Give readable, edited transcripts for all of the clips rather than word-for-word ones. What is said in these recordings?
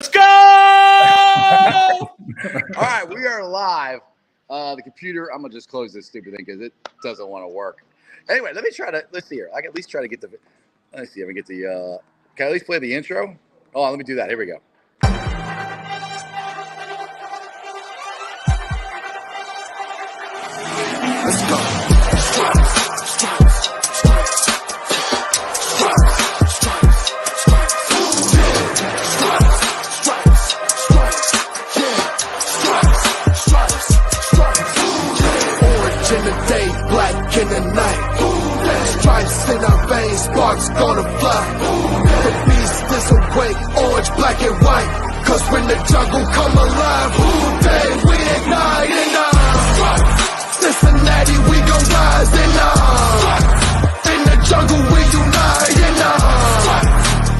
Let's go! All right, we are live. The computer, I'm going to just close this stupid thing because it doesn't want to work. Anyway, let's see here. I can at least try to get let's see if I get can I at least play the intro? Oh, let me do that. Here we go. Let's go. In the night, stripes in our veins, sparks gonna fly. The beast is awake, orange, black, and white. Cause when the jungle come alive, day we ignite in Cincinnati, we gon' rise in the jungle, we unite in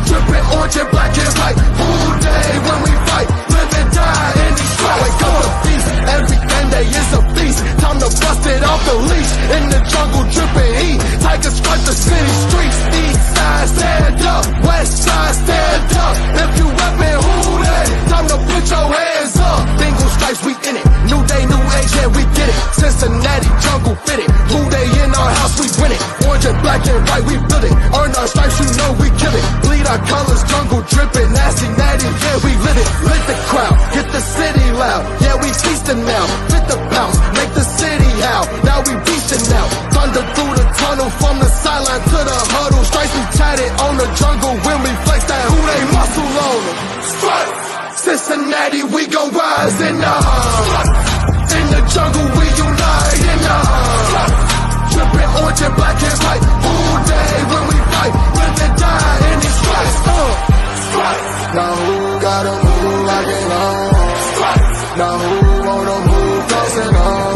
dripping orange and black and white. Day when we fight, live and die in these stripes. Wake up the beast, every day is a feast. Time to bust it off the leash. In the jungle, dripping heat. Tigers strike the city streets. East side, stand up. West side, stand up. If you reppin', who that? Time to put your hands up. Bingo stripes, we in it. New day, new age, yeah, we get it. Cincinnati, jungle fitted. Blue day in our house, we win it. Orange and black and white, we build it. Earn our stripes, you know we kill it. Bleed our colors, jungle dripping. Nasty, natty, yeah, we lit it. Lit the crowd, get the city loud. Yeah, we feasting now. Fit the bounce, make the city howl. Now we reaching out. Thunder through the tunnel, from the sideline to the huddle. Stripes we tatted on the jungle when we flex that who they muscle on them. Stripes, Cincinnati, we gon' rise in the jungle, we unite in dripping orange and black and white. All day when we fight, live and die in these stripes. Now who gotta move like it on? Now who wanna move dancing on?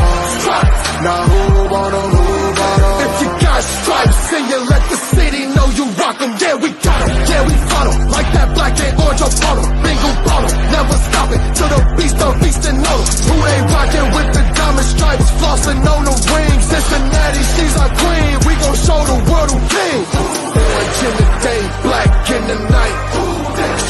Now who wanna move on? If you got stripes and you let the city know you rock 'em, yeah we got 'em, yeah we fought 'em. Like that black and orange upon 'em, bingo bought 'em, never stop it till the beast and know 'em. Who they rockin' with the diamond stripes, flossin' on the ring. Cincinnati, she's our queen, we gon' show the world who king. Orange in the day, black in the night.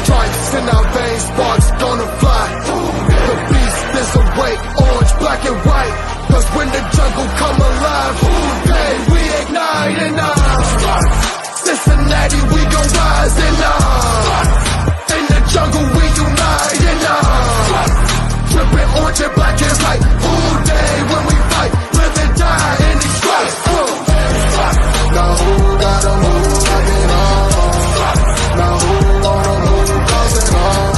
Stripes in our veins, sparks gonna fly. The beast is awake, orange, black and white. Cause when the jungle come alive, day we ignite in Cincinnati, we gon' rise in the jungle, we unite in dripping orange and black and white. All day when we fight, live and die in these stripes. Now who gotta move like it on? Now who wanna move dancing on?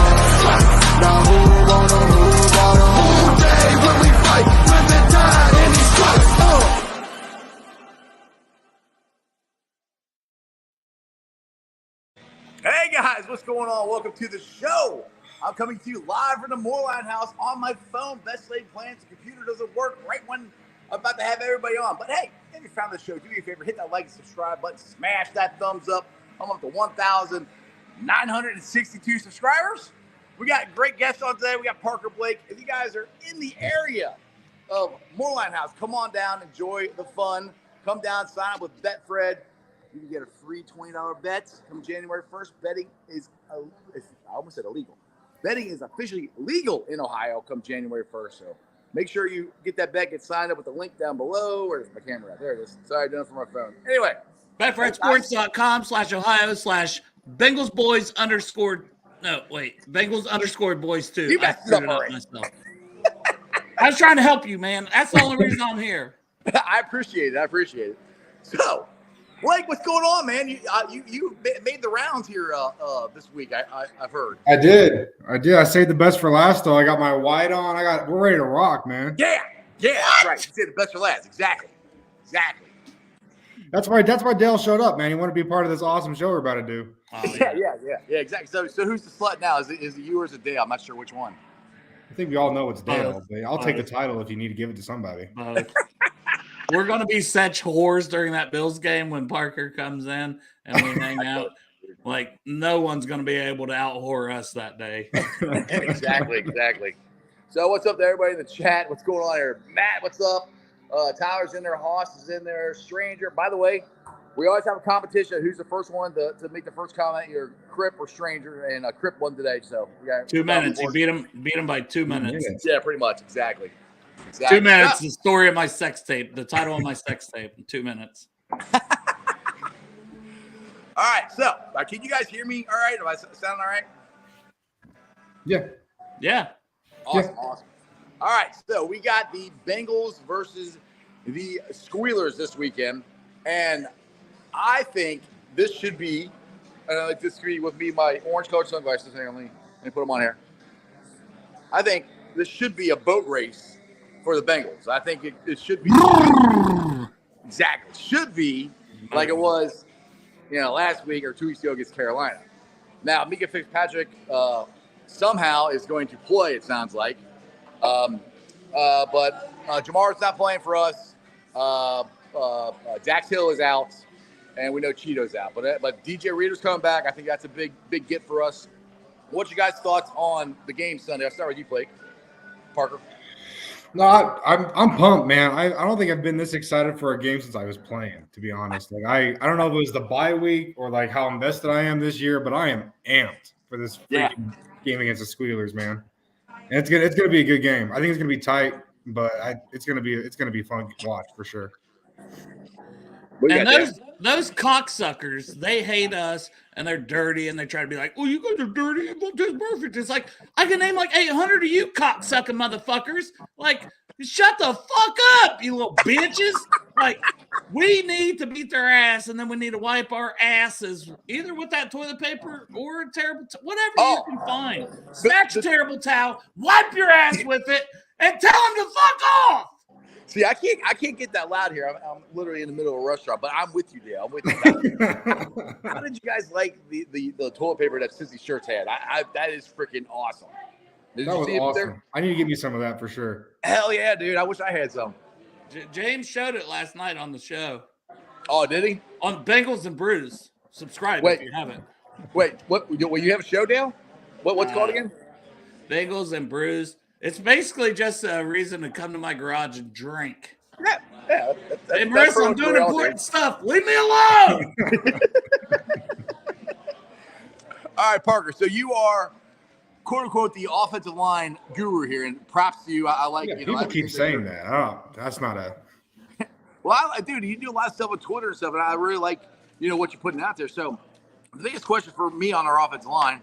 Now who wanna move on? All day when we fight, live and die in these stripes. Hey guys, what's going on? Welcome to the show. I'm coming to you live from the Morelein house on my phone. Best laid plans. The computer doesn't work right when I'm about to have everybody on. But hey, if you found the show, do me a favor, hit that like and subscribe button, smash that thumbs up. I'm up to 1,962 subscribers. We got great guests on today. We got Parker Blake. If you guys are in the area of Morelein house, come on down, enjoy the fun. Come down, sign up with Betfred. You can get a free $20 bet come January 1st. Betting is, I almost said illegal. Betting is officially legal in Ohio come January 1st. So make sure you get that bet, get signed up with the link down below. Where's my camera at? There it is. Sorry, I done it from my phone. Anyway. Bengals_boys 2. You messed it up already. I was trying to help you, man. That's the only reason I'm here. I appreciate it. So, Blake, what's going on, man? You made the rounds here this week. I've heard. I did. I saved the best for last, though. I got my white on. We're ready to rock, man. Yeah, that's right. You saved the best for last. Exactly. That's why Dale showed up, man. He wanted to be part of this awesome show we're about to do. Yeah, exactly. So who's the slut now? Is it you or is it Dale? I'm not sure which one. I think we all know it's Dale, but I'll take the title if you need to give it to somebody. We're going to be such whores during that Bills game when Parker comes in and we hang out. Like, no one's going to be able to out-whore us that day. Exactly. So what's up to everybody in the chat? What's going on here? Matt, what's up? Tyler's in there. Hoss is in there. Stranger. By the way, we always have a competition. Who's the first one to make the first comment? Your Crip or Stranger, and Crip won today. So we got 2 minutes. You beat him by 2 minutes. Yeah, pretty much. Exactly. 2 minutes. The story of my sex tape. The title of my sex tape. 2 minutes. All right. So, can you guys hear me? All right. Am I sounding all right? Yeah. Awesome. Awesome. All right. So we got the Bengals versus the Squealers this weekend, and I think this should be. And I disagree with me. My orange colored sunglasses. Hang on, let me put them on here. I think this should be a boat race for the Bengals. I think it should be exactly should be like it was, last week or 2 weeks ago against Carolina. Now, Mika Fitzpatrick somehow is going to play. It sounds like, but Jamar's not playing for us. Dax Hill is out, and we know Cheeto's out. But DJ Reader's coming back. I think that's a big get for us. What's your guys' thoughts on the game Sunday? I'll start with you, Blake. Parker. No, I'm pumped, man. I don't think I've been this excited for a game since I was playing, to be honest. Like I don't know if it was the bye week or like how invested I am this year, but I am amped for this freaking game against the Squealers, man. And it's gonna be a good game. I think it's gonna be tight, but it's gonna be fun to watch for sure. And those cocksuckers, they hate us and they're dirty and they try to be like, oh, you guys are dirty and just perfect. It's like, I can name like 800 of you cocksucking motherfuckers. Like, shut the fuck up, you little bitches. Like, we need to beat their ass and then we need to wipe our asses either with that toilet paper or a terrible, whatever you can find. Snatch a terrible towel, wipe your ass with it, and tell them to fuck off. See, I can't get that loud here. I'm literally in the middle of a restaurant, but I'm with you, Dale. I'm with you. How did you guys like the toilet paper that Sissy Shirts had? That is freaking awesome. That was awesome. I need to give you some of that for sure. Hell yeah, dude! I wish I had some. James showed it last night on the show. Oh, did he? On Bengals and Brews. Subscribe if you haven't. Wait, what? Will you have a show, Dale? What's it called again? Bagels and Brews. It's basically just a reason to come to my garage and drink. Yeah. Hey, Marissa, I'm doing important stuff. Leave me alone. All right, Parker. So you are, quote unquote, the offensive line guru here, and props to you. I like. Yeah, people keep saying that. Oh, that's not a. Well, dude, you do a lot of stuff on Twitter and stuff, and I really like, what you're putting out there. So, the biggest question for me on our offensive line.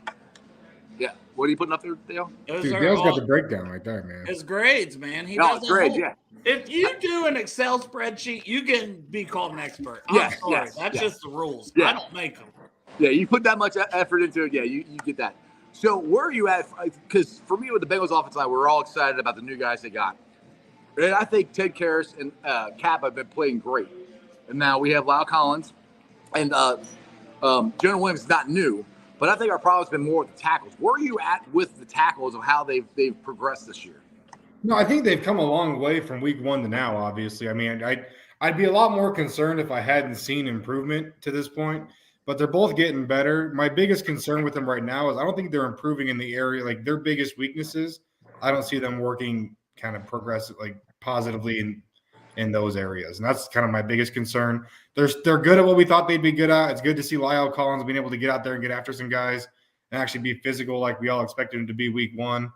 Yeah. What are you putting up there, Dale? Dude, Dale's got the breakdown right there, man. His grades, man. It's grades, yeah. If you do an Excel spreadsheet, you can be called an expert. I'm sorry. That's just the rules. Yeah. I don't make them. Yeah, you put that much effort into it. Yeah, you get that. So where are you at? Because for me, with the Bengals offensive line, we're all excited about the new guys they got. And I think Ted Karras and Cap have been playing great. And now we have Lyle Collins. And Jonah Williams is not new. But I think our problem's been more with the tackles. Where are you at with the tackles of how they've progressed this year? No, I think they've come a long way from week one to now, obviously. I mean, I'd be a lot more concerned if I hadn't seen improvement to this point, but they're both getting better. My biggest concern with them right now is I don't think they're improving in the area, like their biggest weaknesses. I don't see them working kind of progressive, like positively in those areas. And that's kind of my biggest concern. They're good at what we thought they'd be good at. It's good to see Lyle Collins being able to get out there and get after some guys and actually be physical like we all expected him to be week one.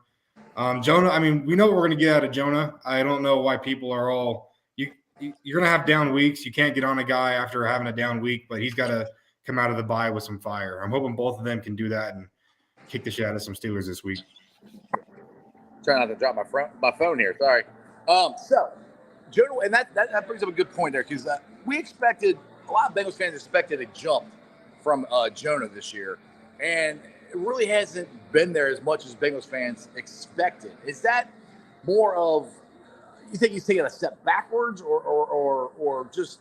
Jonah, I mean, we know what we're going to get out of Jonah. I don't know why people are all you're going to have down weeks. You can't get on a guy after having a down week, but he's got to come out of the bye with some fire. I'm hoping both of them can do that and kick the shit out of some Steelers this week. Trying not to drop my phone here. Sorry. So Jonah, and that brings up a good point there because we expected a lot of Bengals fans expected a jump from Jonah this year, and it really hasn't been there as much as Bengals fans expected. Is that more of you think he's taking a step backwards, or just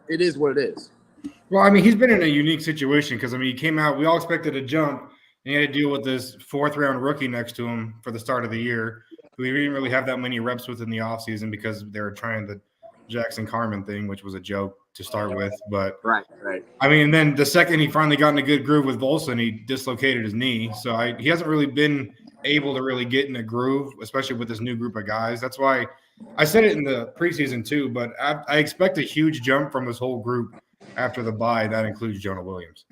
it is what it is? Well, I mean, he's been in a unique situation because I mean, he came out. We all expected a jump, and he had to deal with this 4th-round rookie next to him for the start of the year. We didn't really have that many reps within the offseason because they were trying the Jackson Carman thing, which was a joke to start with. But right. I mean, and then the second he finally got in a good groove with Volson, he dislocated his knee. So he hasn't really been able to really get in a groove, especially with this new group of guys. That's why I said it in the preseason too, but I expect a huge jump from this whole group after the bye. That includes Jonah Williams.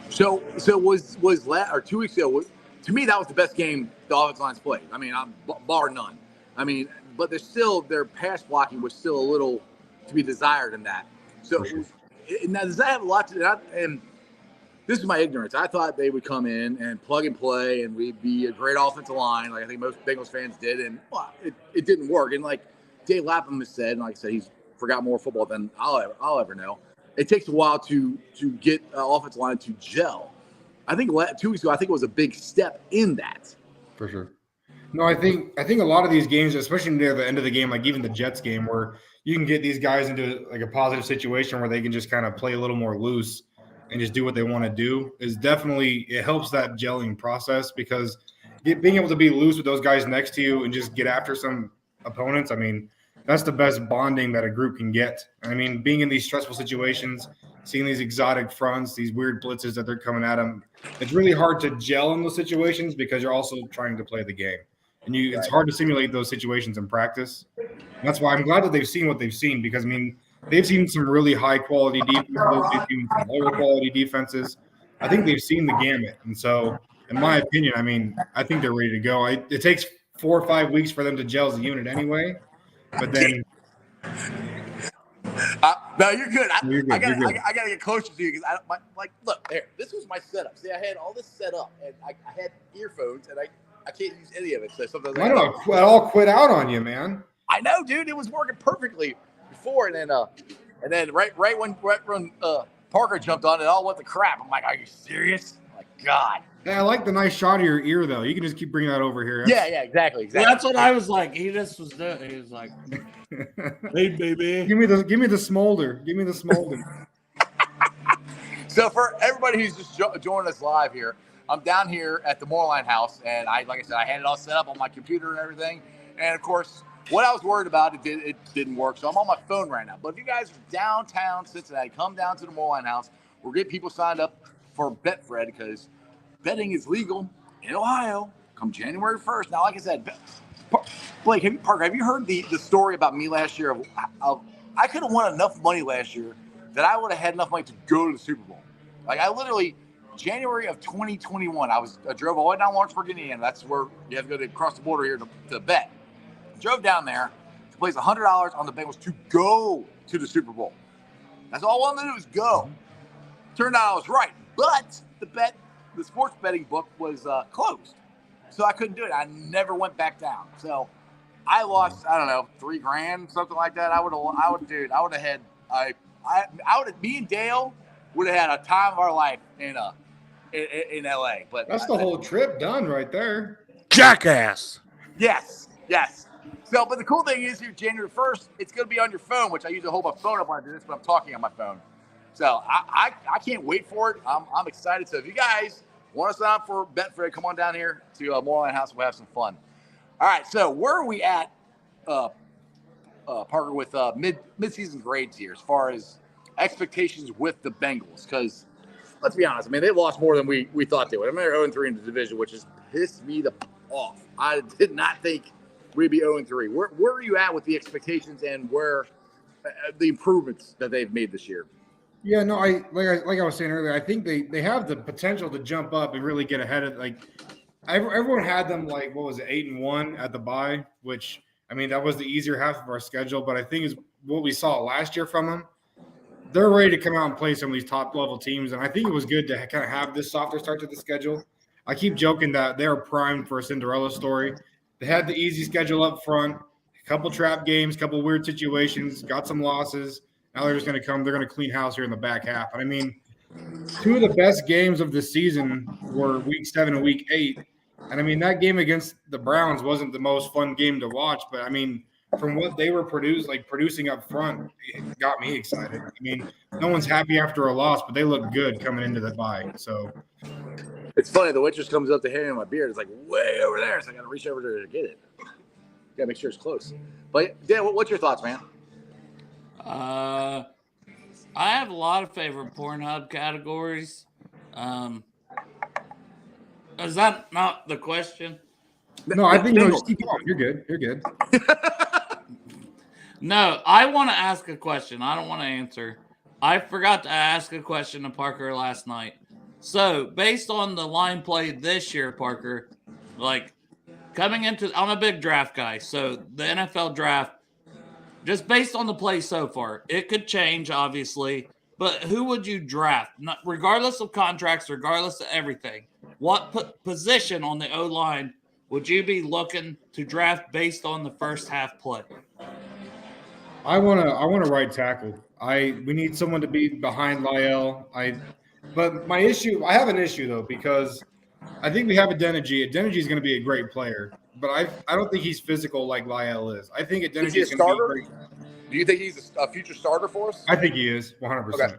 So was 2 weeks ago? To me, that was the best game the offensive line's played. I mean, bar none. I mean, but their pass blocking was still a little to be desired in that. So Sure. now does that have a lot to do? And this is my ignorance. I thought they would come in and plug and play, and we'd be a great offensive line, like I think most Bengals fans did. And it didn't work. And like Dave Lapham has said, and like I said, he's forgot more football than I'll ever know. It takes a while to get offensive line to gel. I think 2 weeks ago, I think it was a big step in that. For sure. No, I think a lot of these games, especially near the end of the game, like even the Jets game, where you can get these guys into like a positive situation where they can just kind of play a little more loose and just do what they want to do, is definitely, it helps that gelling process, because being able to be loose with those guys next to you and just get after some opponents, I mean, that's the best bonding that a group can get. I mean, being in these stressful situations, seeing these exotic fronts, these weird blitzes that they're coming at them, it's really hard to gel in those situations because you're also trying to play the game. And it's hard to simulate those situations in practice. And that's why I'm glad that they've seen what they've seen, because, I mean, they've seen some really high-quality defenses. They've seen some lower-quality defenses. I think they've seen the gamut. And so, in my opinion, I mean, I think they're ready to go. It takes 4 or 5 weeks for them to gel as a unit anyway. But then no, you're good. You're good. I gotta get closer to you because look there. This was my setup. See, I had all this set up, and I had earphones, and I can't use any of it. So sometimes I don't know. It all quit out on you, man. I know, dude. It was working perfectly before, and then right when Parker jumped on, it all went to crap. I'm like, are you serious? My God. Yeah, I like the nice shot of your ear, though. You can just keep bringing that over here. Yeah, exactly. Well, that's what I was like. He just was doing. He was like, "Hey, baby, give me the smolder. Give me the smolder." So for everybody who's just joining us live here, I'm down here at the Morelein house, and like I said, I had it all set up on my computer and everything. And of course, what I was worried about, it didn't work. So I'm on my phone right now. But if you guys are downtown Cincinnati, come down to the Morelein house. We'll get people signed up for Betfred, because betting is legal in Ohio come January 1st. Now, like I said, Blake, Parker, have you heard the story about me last year? Of I could have won enough money last year that I would have had enough money to go to the Super Bowl. Like, I literally, January of 2021, I drove all the way down Lawrenceburg, Indiana. That's where you have to go to cross the border here to bet. Drove down there to place $100 on the Bengals to go to the Super Bowl. That's all I wanted to do was go. Turned out I was right, but the sports betting book was closed, so I couldn't do it. I never went back down. So I lost, I don't know, $3,000, something like that. Me and Dale would have had a time of our life in LA. But that's the whole trip done right there. jackass." Yes. So, but the cool thing is, here January 1st, it's going to be on your phone, which I usually hold my phone up when I do this, but I'm talking on my phone. So I can't wait for it. I'm excited. So if you guys want to sign up for Betfred, come on down here to Morelein House. We'll have some fun. All right. So where are we at, Parker, with mid-season grades here as far as expectations with the Bengals? Because let's be honest, I mean, they lost more than we thought they would. I mean, they're 0-3 in the division, which has pissed me off. I did not think we'd be 0-3. Where are you at with the expectations and where the improvements that they've made this year? Yeah, no, like I was saying earlier, I think they have the potential to jump up and really get ahead of, like, everyone had them like, what was it, 8-1 at the bye, which, I mean, that was the easier half of our schedule, but I think is what we saw last year from them. They're ready to come out and play some of these top level teams, and I think it was good to kind of have this softer start to the schedule. I keep joking that they're primed for a Cinderella story. They had the easy schedule up front, a couple trap games, a couple weird situations, got some losses. Now they're just going to come. They're going to clean house here in the back half. And I mean, 2 of the best games of the season were Week 7 and Week 8. And I mean, that game against the Browns wasn't the most fun game to watch, but I mean, from what they were producing up front, it got me excited. I mean, no one's happy after a loss, but they look good coming into the bye. So it's funny. The waitress comes up to hand me my beard. It's like way over there, so I got to reach over there to get it. Got to make sure it's close. But Dan, what's your thoughts, man? I have a lot of favorite Pornhub categories. Is that not the question? No, I think no, just keep going. You're good. You're good. No, I want to ask a question. I don't want to answer. I forgot to ask a question to Parker last night. So, based on the line play this year, Parker, like coming into, I'm a big draft guy. So, the NFL draft, just based on the play so far, it could change, obviously. But who would you draft? Not, regardless of contracts, regardless of everything, what position on the O line would you be looking to draft based on the first half play? I wanna right tackle. We need someone to be behind Lyell. But my issue, I have an issue though, because I think we have Adeniji. Adeniji is going to be a great player, but I don't think he's physical like Lyell is. I think Is Adeniji he a is going to be starter? great. Do you think he's a future starter for us? I think he is 100%. Okay.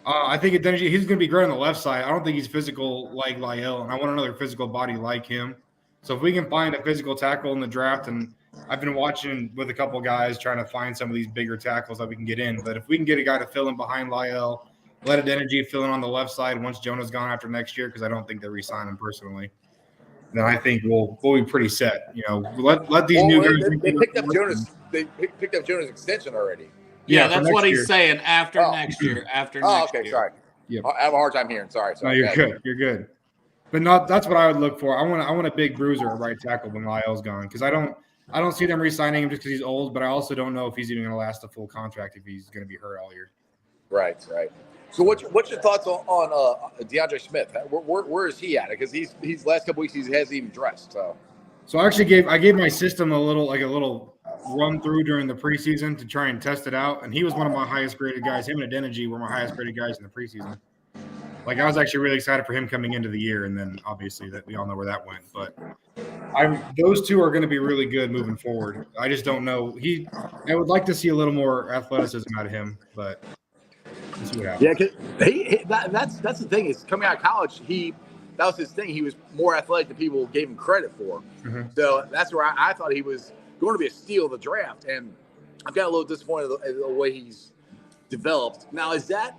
I think Adeniji, he's going to be great on the left side. I don't think he's physical like Lyell, and I want another physical body like him. So if we can find a physical tackle in the draft, and I've been watching with a couple guys trying to find some of these bigger tackles that we can get in. But if we can get a guy to fill in behind Lyell, let Adeniji fill in on the left side once Jonah's gone after next year, because I don't think they re-sign him personally, then I think we'll be pretty set. You know, let these new guys. They picked up Jonas. They picked up Jonas' extension already. Yeah, that's what he's saying. After next year. After next year. Sorry. Yep. I have a hard time hearing. Sorry. No, you're good. You're good. But that's what I would look for. I want a big bruiser at right tackle when Lyell's gone, because I don't see them re-signing him just because he's old. But I also don't know if he's even going to last a full contract if he's going to be hurt all year. Right. So what's your thoughts on DeAndre Smith? Where is he at? Because he's last couple weeks he hasn't even dressed. So I actually gave my system a little run through during the preseason to try and test it out, and he was one of my highest graded guys. Him and Adeniji were my highest graded guys in the preseason. Like, I was actually really excited for him coming into the year, and then obviously that we all know where that went. But those two are going to be really good moving forward. I just don't know. I would like to see a little more athleticism out of him, but we'll see what happens. Yeah, because that's the thing is coming out of college, that was his thing. He was more athletic than people gave him credit for. Mm-hmm. So that's where I thought he was going to be a steal of the draft, and I've got a little disappointed in the way he's developed. Now, is that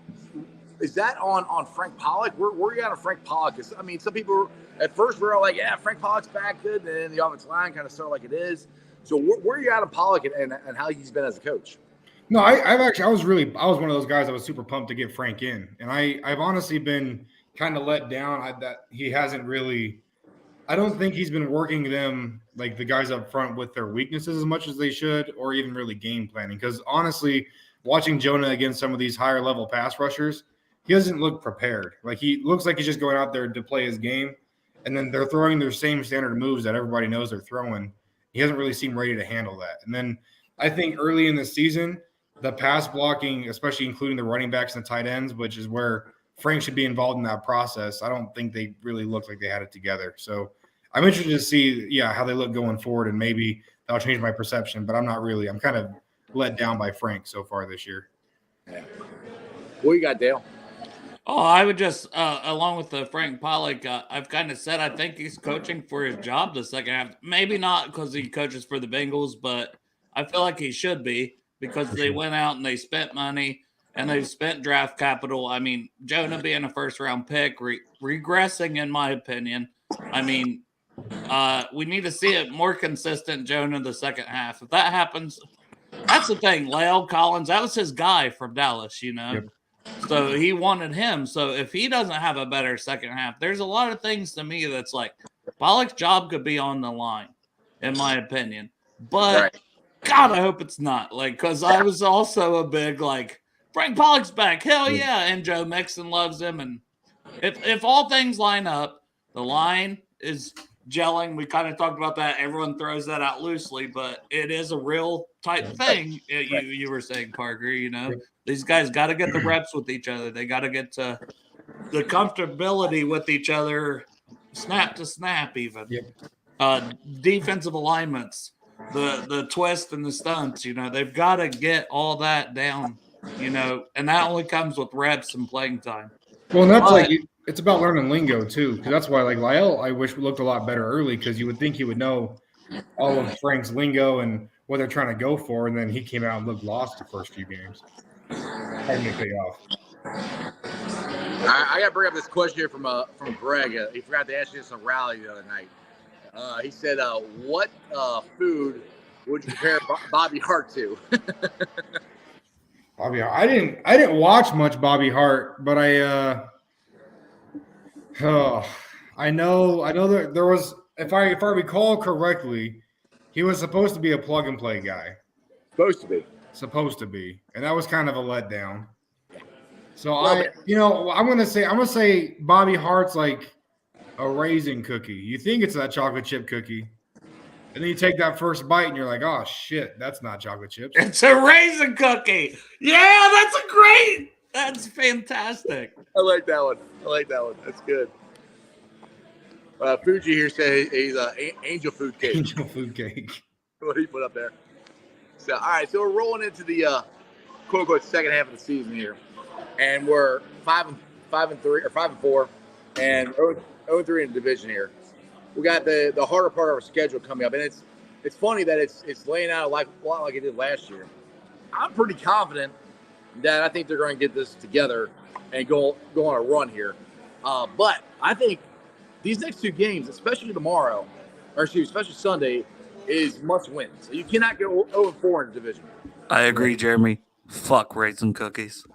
on Frank Pollock? Where are you at on Frank Pollock? Because, I mean, some people at first were all like, yeah, Frank Pollock's back good, and then the offensive line kind of started like it is. So where are you at on Pollock and how he's been as a coach? No, I was one of those guys that was super pumped to get Frank in, and I've honestly been kind of let down that he hasn't really. I don't think he's been working them, like the guys up front, with their weaknesses as much as they should, or even really game planning. Because honestly, watching Jonah against some of these higher level pass rushers, he doesn't look prepared. Like, he looks like he's just going out there to play his game, and then they're throwing their same standard moves that everybody knows they're throwing. He hasn't really seemed ready to handle that. And then I think early in the season, the pass blocking, especially including the running backs and the tight ends, which is where Frank should be involved in that process, I don't think they really looked like they had it together. So I'm interested to see, how they look going forward, and maybe that'll change my perception. But I'm kind of let down by Frank so far this year. Yeah. What you got, Dale? Oh, I would just, along with the Frank Pollock, I've kind of said I think he's coaching for his job the second half. Maybe not because he coaches for the Bengals, but I feel like he should be, because they went out and they spent money and they spent draft capital. I mean, Jonah being a first-round pick, regressing in my opinion. I mean, we need to see it more consistent, Jonah, the second half. If that happens, that's the thing. La'el Collins, that was his guy from Dallas, Yep. So he wanted him. So if he doesn't have a better second half, there's a lot of things to me that's like Pollock's job could be on the line, in my opinion. But right. God, I hope it's not. Like, because I was also a big Frank Pollock's back. Hell yeah. And Joe Mixon loves him. And if all things line up, the line is gelling. We kind of talked about that. Everyone throws that out loosely, but it is a real type thing. You were saying, Parker, these guys got to get the reps with each other. They got to get to the comfortability with each other, snap to snap even. Yep. Defensive alignments, the twist and the stunts, they've got to get all that down, and that only comes with reps and playing time. Well, and that's it's about learning lingo too, because that's why La'el, I wish looked a lot better early, because you would think he would know all of Frank's lingo and what they're trying to go for, and then he came out and looked lost the first few games. Hard to pay off. I got to bring up this question here from Greg. He forgot to ask you this on Rally the other night. He said, "What food would you compare Bobby Hart to?" I didn't watch much Bobby Hart, but I know that there was, if I recall correctly, he was supposed to be a plug and play guy. Supposed to be, and that was kind of a letdown. So I'm gonna say Bobby Hart's like a raisin cookie. You think it's that chocolate chip cookie, and then you take that first bite, and you're like, oh shit, that's not chocolate chips. It's a raisin cookie. Yeah, that's fantastic. I like that one. That's good. Fuji here says he's angel food cake. Angel food cake. What do you put up there? So, all right, so we're rolling into the quote unquote second half of the season here, and we're 5-3 or 5-4, and 0-3 in the division here. We got the harder part of our schedule coming up, and it's funny that it's laying out a lot like it did last year. I'm pretty confident that I think they're going to get this together and go on a run here. But I think these next two games, especially tomorrow, especially Sunday, is must win. So you cannot go 0-4 in the division. I agree, Jeremy. Fuck raisin cookies.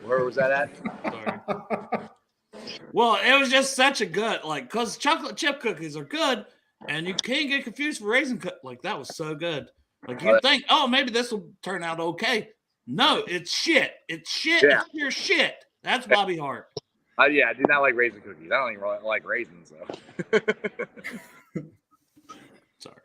Where was that at? Sorry. Well, it was just such a good, because chocolate chip cookies are good, and you can't get confused for raisin cookies. Like, that was so good. Like, you think, oh, maybe this will turn out okay. No, it's shit. It's shit. Yeah. It's pure shit. That's Bobby Hart. Yeah, I do not like raisin cookies. I don't even really like raisins, so. Sorry.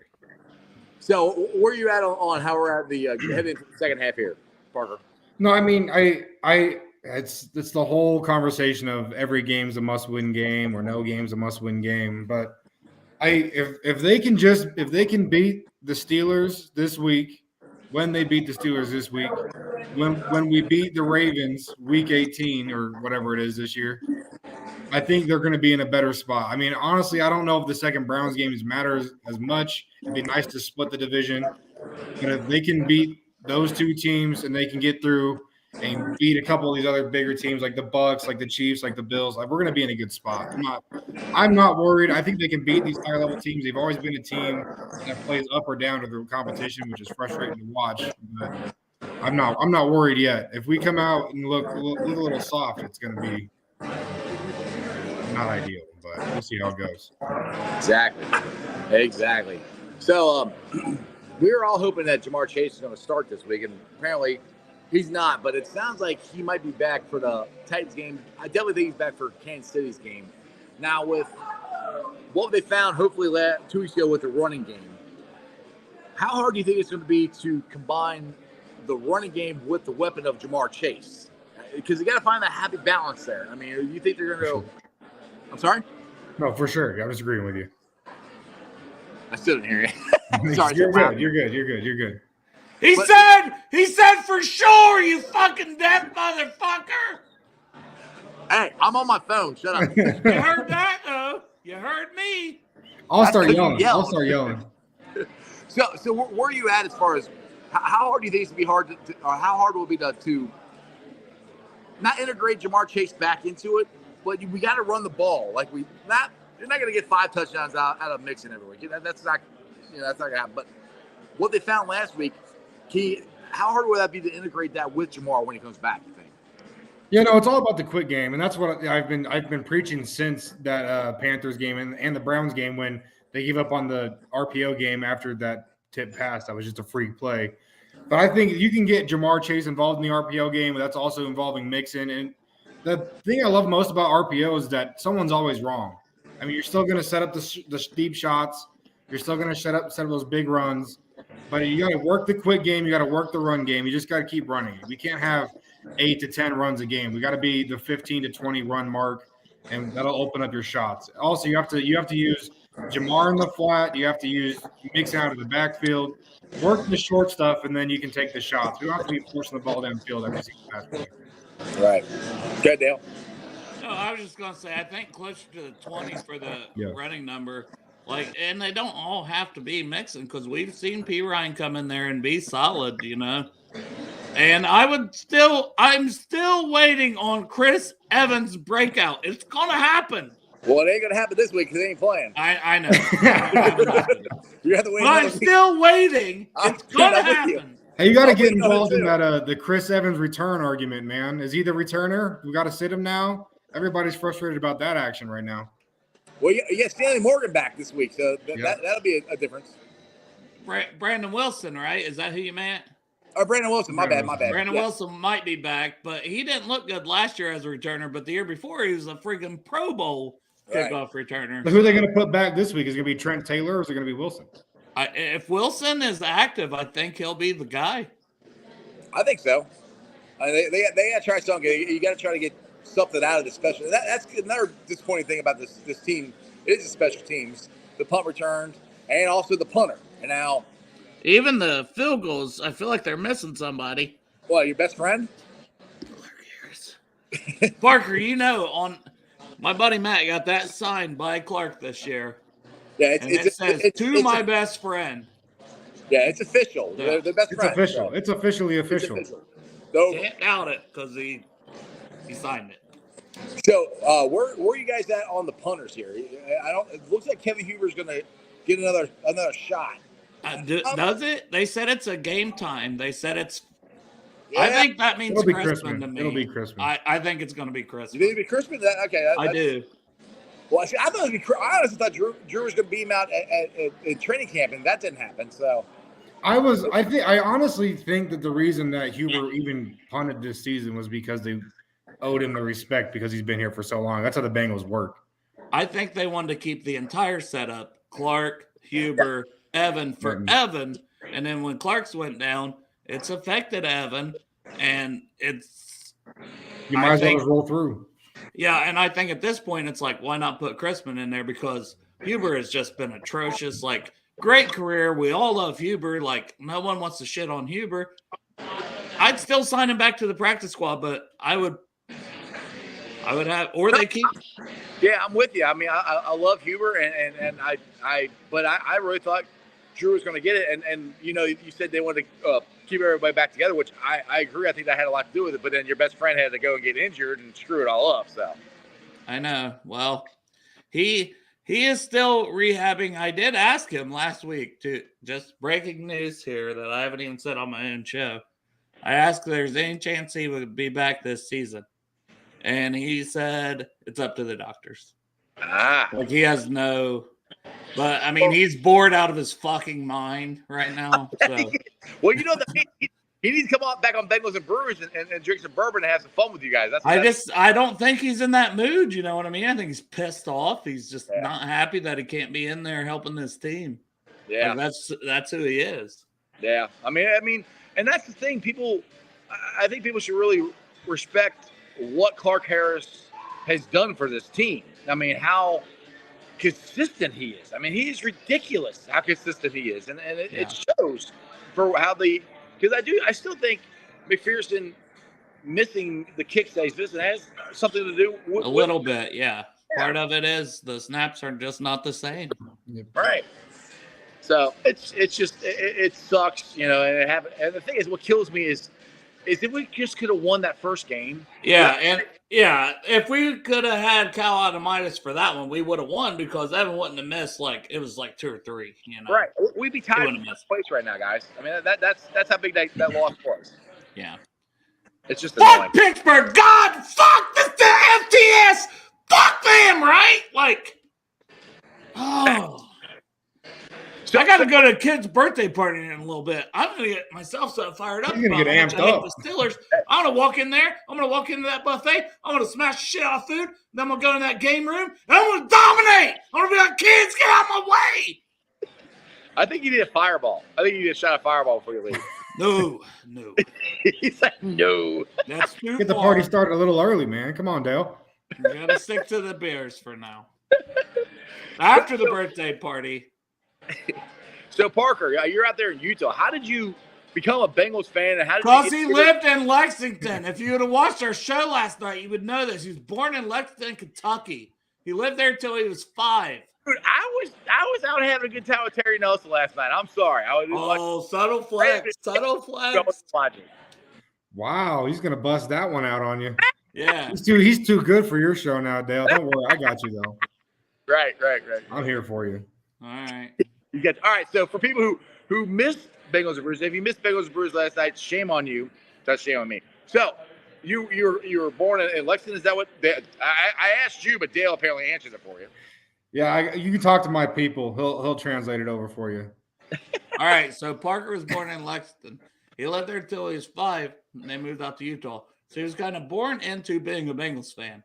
So, where are you at on how we're at the heading into the second half here, Parker? No, I mean, it's the whole conversation of every game's a must-win game or no game's a must-win game. But if they can beat the Steelers this week, when they beat the Steelers this week, when we beat the Ravens week 18 or whatever it is this year, I think they're going to be in a better spot. I mean, honestly, I don't know if the second Browns game matters as much. It'd be nice to split the division. But if they can beat those two teams and they can get through and beat a couple of these other bigger teams like the Bucs, like the Chiefs, like the Bills, like we're going to be in a good spot. I'm not worried. I think they can beat these higher level teams. They've always been a team that plays up or down to the competition, which is frustrating to watch. But I'm not worried yet. If we come out and look a little soft, it's going to be not ideal, but we'll see how it goes. Exactly. So we were all hoping that Jamar Chase is going to start this week, and apparently he's not. But it sounds like he might be back for the Titans game. I definitely think he's back for Kansas City's game. Now, with what they found, hopefully 2 weeks ago with the running game, how hard do you think it's going to be to combine the running game with the weapon of Jamar Chase? Because you got to find that happy balance there. I mean, you think they're going to go? I'm sorry? No, for sure. I was agreeing with you. I still didn't hear you. Sorry. You're good. He said for sure, you fucking deaf motherfucker. Hey, I'm on my phone. Shut up. You heard that, though. You heard me. I'll start yelling. So where are you at as far as how hard do you think it's going to be hard to or how hard will it be to not integrate Jamar Chase back into it, but we got to run the ball. Like you're not going to get 5 touchdowns out of Mixon every week. That's not going to happen. But what they found last week, how hard would that be to integrate that with Jamar when he comes back, you think? It's all about the quick game, and that's what I've been preaching since that Panthers game and the Browns game when they gave up on the RPO game after that tip pass. That was just a freak play. But I think you can get Jamar Chase involved in the RPO game, but that's also involving Mixon. And the thing I love most about RPO is that someone's always wrong. I mean, you're still going to set up the deep shots. You're still going to set up those big runs. But you got to work the quick game. You got to work the run game. You just got to keep running. We can't have 8 to 10 runs a game. We got to be the 15 to 20 run mark, and that'll open up your shots. Also, you have to use Jamar in the flat. You have to use Mixon out of the backfield. Work the short stuff, and then you can take the shots. We don't have to be forcing the ball downfield every single pass play. Right. Good, Dale. No, I was just going to say, I think closer to the 20 for the running number. And they don't all have to be Mixon because we've seen P. Ryan come in there and be solid, And I'm still waiting on Chris Evans' breakout. It's going to happen. Well, it ain't going to happen this week because they ain't playing. I know. You have to wait. But I'm still waiting. It's going to happen. Hey, you got to Hopefully get you know involved in too. that the Chris Evans return argument, man. Is he the returner? We got to sit him now. Everybody's frustrated about that action right now. Well, you got Stanley Morgan back this week, so Yep. that'll be a difference. Brandon Wilson, right? Is that who you meant? Oh, Brandon Wilson. My bad. Brandon Yeah. Wilson might be back, but he didn't look good last year as a returner. But the year before, he was a freaking Pro Bowl kickoff returner. But who are they going to put back this week? Is it going to be Trent Taylor or is it going to be Wilson? If Wilson is active, I think he'll be the guy. I think so. They got to try something. You got to try to get something out of the special. That's another disappointing thing about this team. It is the special teams, the punt return, and also the punter. And now, even the field goals, I feel like they're missing somebody. What, your best friend? Parker, on my buddy Matt got that signed by Clark this year. Yeah, it says to my best friend. Yeah, it's official. Yeah. They're best friends. It's official. It's officially official. So, can't doubt it because he signed it. So, where are you guys at on the punters here? It looks like Kevin Huber's going to get another shot. Does it? They said it's a game time. They said it's. Yeah. I think that means It'll be Crispin to me. It'll be Crispin. I think it's going to be Crispin. You think it'll be Crispin? Okay, I do. Well, see, I honestly thought Drew was going to beat him out at training camp, and that didn't happen. So. I honestly think that the reason that Huber even punted this season was because they owed him the respect because he's been here for so long. That's how the Bengals work. I think they wanted to keep the entire setup: Clark, Huber, Evan for Evan, and then when Clark's went down, it's affected Evan, and it's. You might as well just roll through. Yeah, and I think at this point it's like, why not put Crispin in there because Huber has just been atrocious. Like. Great career. We all love Huber. Like, no one wants to shit on Huber. I'd still sign him back to the practice squad, but I would have, or they keep. Yeah, I'm with you. I mean, I love Huber, but I really thought Drew was going to get it. And you said they wanted to keep everybody back together, which I agree. I think that had a lot to do with it. But then your best friend had to go and get injured and screw it all up. So. I know. Well, he is still rehabbing. I did ask him last week to just breaking news here that I haven't even said on my own show. I asked if there's any chance he would be back this season. And he said it's up to the doctors. Like he has no, but I mean, he's bored out of his fucking mind right now. So. Well, he needs to come back on Bengals and Brewers and drink some bourbon and have some fun with you guys. I don't think he's in that mood. You know what I mean? I think he's pissed off. He's just not happy that he can't be in there helping this team. Yeah, like that's who he is. Yeah, I mean, and that's the thing. I think people should really respect what Clark Harris has done for this team. I mean, how consistent he is. I mean, he is ridiculous how consistent he is, and it shows for how because I still think McPherson missing the kicks that he's missing has something to do with a little bit, yeah. Part of it is the snaps are just not the same. Right. So it's just it sucks, and and the thing is, what kills me is if we just could have won that first game. Yeah, if we could have had Cal Adamitis for that one, we would have won because Evan wouldn't have missed it was like 2 or 3. Right, we'd be tied in first place right now, guys. I mean that's how big that loss was. Yeah, it's just annoying. Fuck Pittsburgh, God, fuck the FTS, fuck them, right? So I got to go to a kid's birthday party in a little bit. I'm going to get myself so fired up. You're going to get amped up. The Steelers. I'm going to walk in there. I'm going to walk into that buffet. I'm going to smash the shit out of food. Then I'm going to go in that game room, and I'm going to dominate. I'm going to be like, kids, get out of my way. I think you need a fireball. I think you need a shot of fireball before you leave. No. He's like, no. That's too Get the party started a little early, man. Come on, Dale. You got to stick to the Bears for now. After the birthday party. So Parker, you're out there in Utah. How did you become a Bengals fan? And how did because he lived in Lexington. If you would have watched our show last night, you would know this. He was born in Lexington, Kentucky. He lived there until he was 5. Dude, I was out having a good time with Terry Nelson last night. I'm sorry. Subtle flex. Subtle flex. Wow, he's gonna bust that one out on you. Yeah, he's too good for your show now, Dale. Don't worry, I got you though. Right. I'm here for you. All right. All right. So for people who missed Bengals and Brews. If you missed Bengals and Brews last night, shame on you. That's shame on me. So you were born in Lexington. Is that what I asked you? But Dale apparently answers it for you. Yeah, you can talk to my people. He'll translate it over for you. All right. So Parker was born in Lexington. He lived there till he was 5, and they moved out to Utah. So he was kind of born into being a Bengals fan.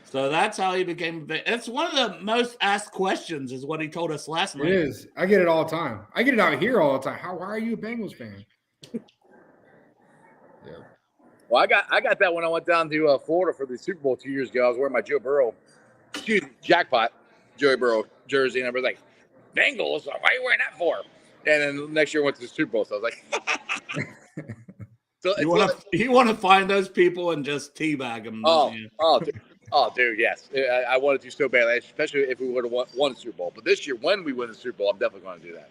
So that's how he became. It's one of the most asked questions, is what he told us last night. It is. I get it all the time. I get it out here all the time. Why are you a Bengals fan? Yeah. Well, I got that when I went down to Florida for the Super Bowl 2 years ago. I was wearing my Joe Burrow, jackpot Joey Burrow jersey, and I was like, Bengals? Why are you wearing that for? And then next year I went to the Super Bowl, so I was like, so you want to find those people and just teabag them. Dude, yes. I wanted to so badly, especially if we would have won the Super Bowl. But this year, when we win the Super Bowl, I'm definitely going to do that.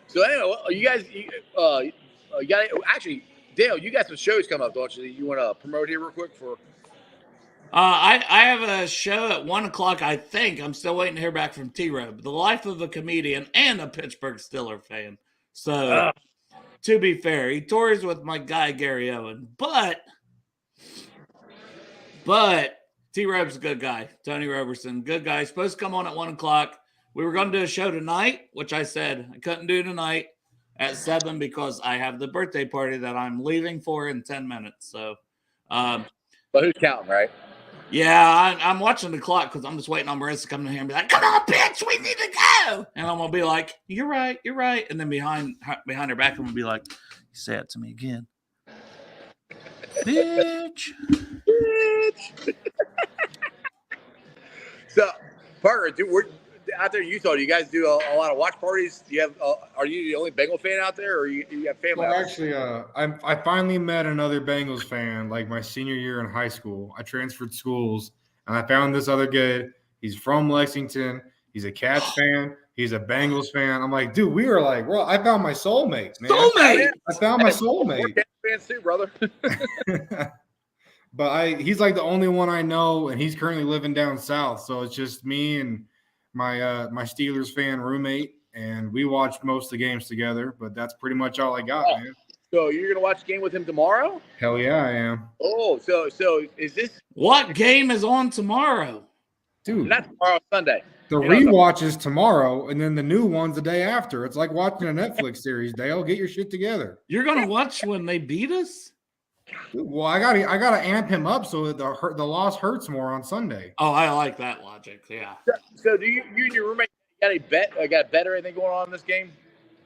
So anyway, you guys, you got actually, Dale, you got some shows coming up, don't you? You want to promote here real quick for? I have a show at 1:00. I think I'm still waiting to hear back from T-Rob, the life of a comedian and a Pittsburgh Steelers fan. So, to be fair, he tours with my guy Gary Owen, but T-Rob's a good guy. Tony Roberson, good guy. He's supposed to come on at 1:00. We were going to do a show tonight, which I said I couldn't do tonight at 7 because I have the birthday party that I'm leaving for in 10 minutes. So, but who's counting, right? Yeah, I'm watching the clock because I'm just waiting on Marissa to come in here and be like, "Come on, bitch, we need to go." And I'm gonna be like, "You're right." And then behind her back, I'm gonna be like, "You say it to me again, bitch." So, Parker, we're out there in Utah. Do you guys do a lot of watch parties? Do you have? Are you the only Bengal fan out there, or you have family? Well, actually, I finally met another Bengals fan like my senior year in high school. I transferred schools, and I found this other kid. He's from Lexington. He's a Cats fan. He's a Bengals fan. I'm like, dude, we were like, well, I found my soulmate, man. Soulmate. I found my soulmate. We're Cats fans too, brother. But he's like the only one I know, and he's currently living down south. So it's just me and my Steelers fan roommate, and we watch most of the games together. But that's pretty much all I got, man. So you're gonna watch the game with him tomorrow? Hell yeah, I am. Oh, so is this what game is on tomorrow, dude? Not tomorrow, Sunday. The rewatch is tomorrow, and then the new one's the day after. It's like watching a Netflix series. Dale, get your shit together. You're gonna watch when they beat us? Well, I gotta amp him up so that the loss hurts more on Sunday. Oh, I like that logic. Yeah. So do you and your roommate got a bet or anything going on in this game?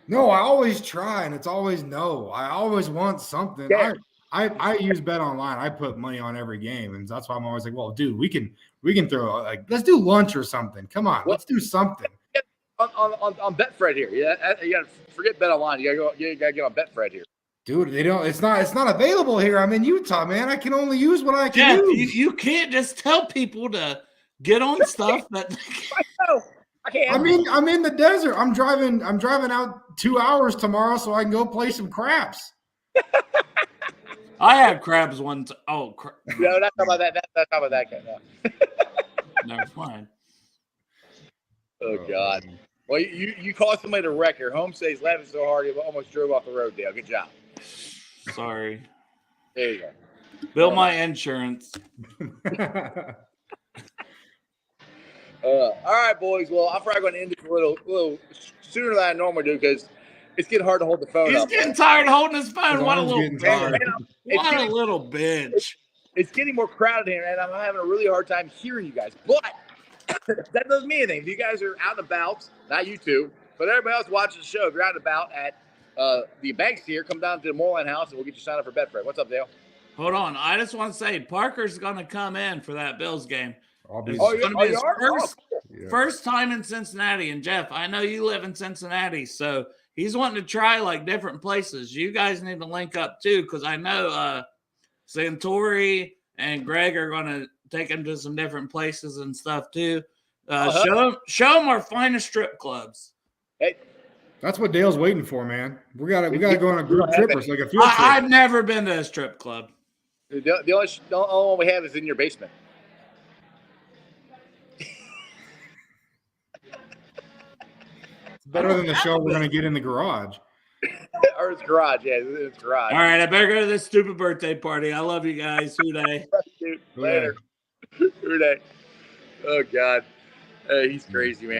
No, I always try, and it's always no. I always want something. Yeah. I use Bet Online. I put money on every game, and that's why I'm always like, well, dude, we can throw let's do lunch or something. Come on, let's do something. On Betfred here, yeah, you gotta forget Bet Online. You gotta get on Betfred here. Dude, they don't. It's not available here. I'm in Utah, man. I can only use what I can use. You can't just tell people to get on stuff that. I can't. I'm in the desert. I'm driving out 2 hours tomorrow so I can go play some craps. I had crabs one time. No, not talking about that. That's not about that guy. No. Never mind. Oh God. Well, you caused somebody to wreck. Your home stays laughing so hard you almost drove off the road, Dale. Good job. Sorry. There you go. Bill my insurance. All right, boys. Well, I'm probably going to end it a little sooner than I normally do because it's getting hard to hold the phone He's up. He's getting tired of holding his phone. What a little bitch. What a little bitch. It's getting more crowded here, and I'm having a really hard time hearing you guys. But that doesn't mean anything. If you guys are out and about, not you two, but everybody else watching the show, if you're out and about at the banks here, come down to the Morelein house, and we'll get you signed up for Betfred. What's up, Dale? Hold on. I just want to say Parker's going to come in for that Bills game. It's going to be his first time in Cincinnati. And, Jeff, I know you live in Cincinnati, so he's wanting to try, like, different places. You guys need to link up, too, because I know Santori and Greg are going to take him to some different places and stuff, too. Show him our finest strip clubs. Hey. That's what Dale's waiting for, man. We gotta go on a group trip or like a field trip. I've never been to a strip club. The only one we have is in your basement. Better than the show we're gonna get in the garage. Or his garage, yeah, his garage. All right, I better go to this stupid birthday party. I love you guys. Who day? Dude, later. Who day? Oh God, he's crazy, man.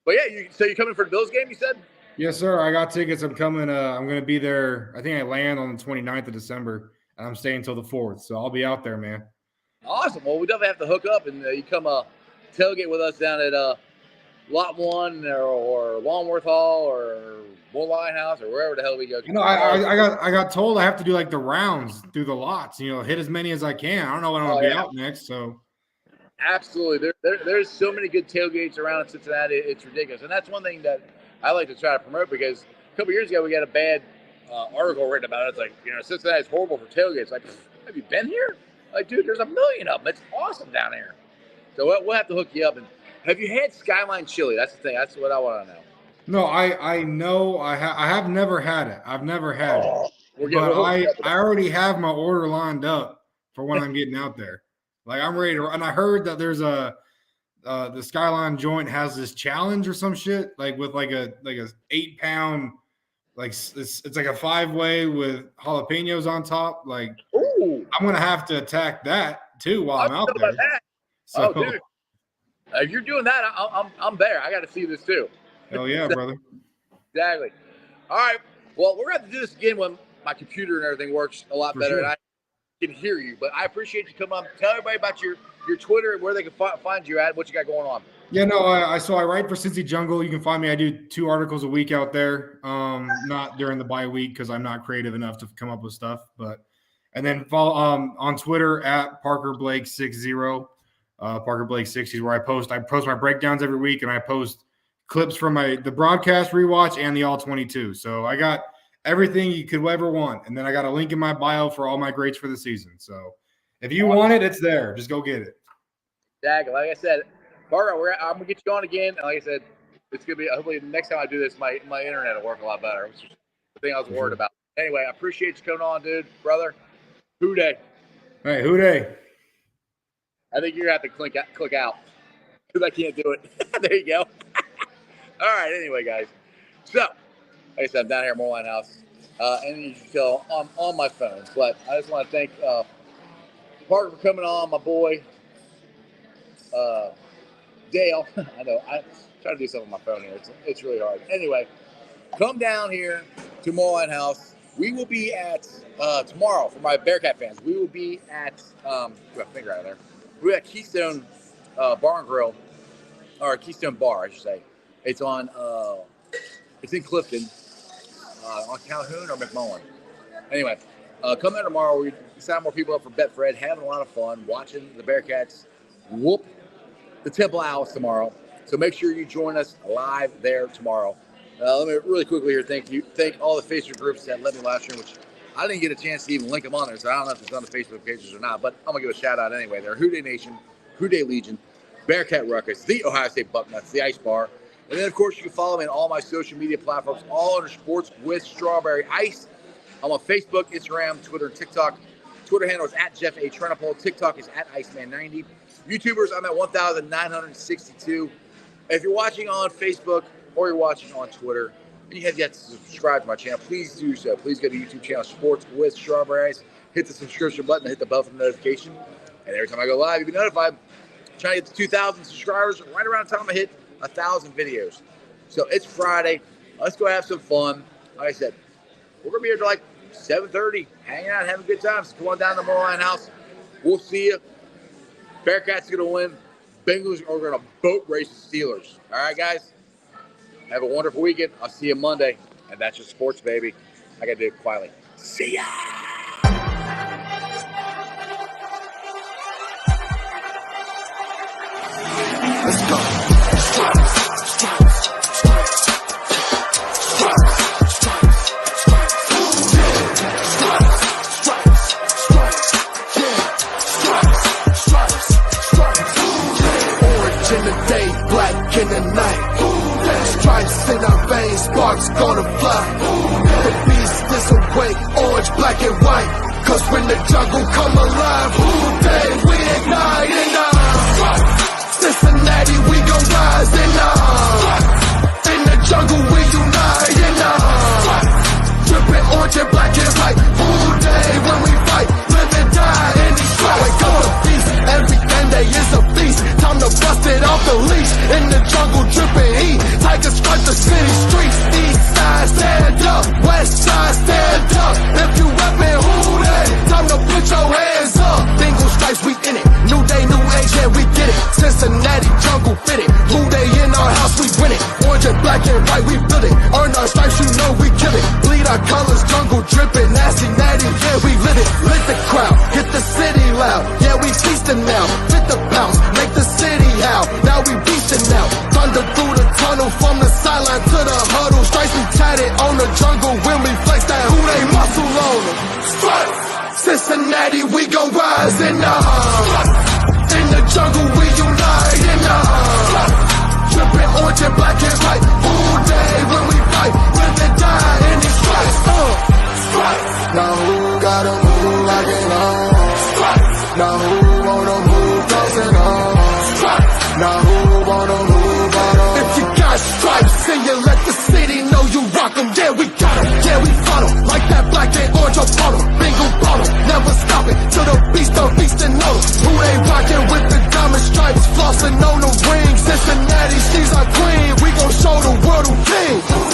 But yeah, so you're coming for the Bills game? You said? Yes, sir. I got tickets. I'm coming. I'm going to be there. I think I land on the 29th of December, and I'm staying until the 4th. So I'll be out there, man. Awesome. Well, we definitely have to hook up, and you come tailgate with us down at Lot 1 or Longworth Hall or Morelein House or wherever the hell we go. No, I got told I have to do like the rounds through the lots. Hit as many as I can. I don't know when I'm going to be out next. So absolutely, there's so many good tailgates around in Cincinnati. It's ridiculous, and that's one thing that I like to try to promote, because a couple years ago we got a bad article written about it. It's like, Cincinnati's horrible for tailgates. Like, have you been here? Like, dude, there's a million of them. It's awesome down here. So we'll have to hook you up. And have you had Skyline Chili? That's the thing. That's what I want to know. No, I know I have never had it. I've never had it. But I already have my order lined up for when I'm getting out there. Like, I'm ready to. And I heard that there's the Skyline joint has this challenge or some shit, like with like a 8-pound, like it's like a 5-way with jalapenos on top. Like, ooh. I'm gonna have to attack that too while I'm out there. So, dude, if you're doing that, I'm there. I got to see this too. Hell yeah, brother. Exactly. All right. Well, we're going to have to do this again when my computer and everything works a lot better, and I can hear you. But I appreciate you coming on. Tell everybody about your Twitter and where they can find you at, what you got going on. Yeah, no, I write for Cincy Jungle. You can find me. I do 2 articles a week out there. Not during the bye week because I'm not creative enough to come up with stuff. And then follow on Twitter at Parker Blake 60. Parker Blake 60 is where I post. I post my breakdowns every week, and I post clips from the broadcast rewatch and the all 22. So I got everything you could ever want, and then I got a link in my bio for all my grades for the season. So if you want it, it's there. Just go get it. Exactly. Like I said, Parker, I'm gonna get you on again. And like I said, it's gonna be hopefully the next time I do this, my internet will work a lot better, which is the thing I was worried about. Anyway, I appreciate you coming on, dude, brother. Who day? Hey, who day? I think you're gonna have to click out because I can't do it. There you go. All right. Anyway, guys. So, like I said, I'm down here at Morelein House, and you can tell I'm on my phone. But I just want to thank Parker for coming on, my boy Dale. I know I try to do something on my phone here. It's really hard. Anyway, come down here to Morelein House. We will be at tomorrow for my Bearcat fans. We will be at got a finger out of there. We're at Keystone Bar and Grill, or Keystone Bar, I should say. It's on. It's in Clifton, on Calhoun or McMullen. Anyway, come in tomorrow. We sign more people up for Betfred, having a lot of fun, watching the Bearcats whoop the Temple Owls tomorrow. So make sure you join us live there tomorrow. Let me really quickly here thank all the Facebook groups that let me live stream, which I didn't get a chance to even link them on there, so I don't know if it's on the Facebook pages or not, but I'm going to give a shout out anyway. They're Houday Nation, Houday Legion, Bearcat Ruckus, the Ohio State Bucknuts, the Ice Bar, and then, of course, you can follow me on all my social media platforms, all under Sports with Strawberry Ice. I'm on Facebook, Instagram, Twitter, and TikTok. Twitter handle is at Jeff A. Trenopole. TikTok is at Iceman90. YouTubers, I'm at 1,962. If you're watching on Facebook or you're watching on Twitter, and you have yet to subscribe to my channel, please do so. Please go to YouTube channel Sports with Strawberry Ice. Hit the subscription button, hit the bell for the notification. And every time I go live, you'll be notified. I'm trying to get to 2,000 subscribers right around the time I hit 1,000 videos. So it's Friday. Let's go have some fun. Like I said, we're going to be here till like 7:30, hanging out, having a good time. So come on down to the Morelein House. We'll see you. Bearcats are going to win. Bengals are going to boat race the Steelers. All right, guys? Have a wonderful weekend. I'll see you Monday. And that's your sports, baby. I got to do it quietly. See ya! Let's go. Orange in the day, black in the night. Stripes in our veins, sparks gonna fly. The beast is awake, orange, black and white. Cause when the jungle come alive, Houday, we ignite in Cincinnati, we gon' rise in the jungle. our stripes, you know we kill it. Bleed our colors, jungle dripping, nasty, natty, yeah, we live it. Lit the crowd, get the city loud, yeah, we feasting now. Fit the bounce, make the city howl, now we beastin' now. Thunder through the tunnel, from the sideline to the huddle. Stripes we tatted on the jungle, when we flex that who they muscle on them. Stripes, Cincinnati, we gon' rise in the in the jungle, we unite in the drippin' orange and black and white. All day when we fight, live and die in these stripes. Now who gotta move like it on? Now who wanna move closer on? Now who wanna move on? If you got stripes and you let the city know you rock 'em, yeah we got 'em, yeah we fought 'em. Like that black and orange upon 'em, bingo bottle, never stop it till the beast and know who they rockin' with the diamond stripes, flossin' on the ring. Cincinnati, she's our queen, we gon' show the world who king.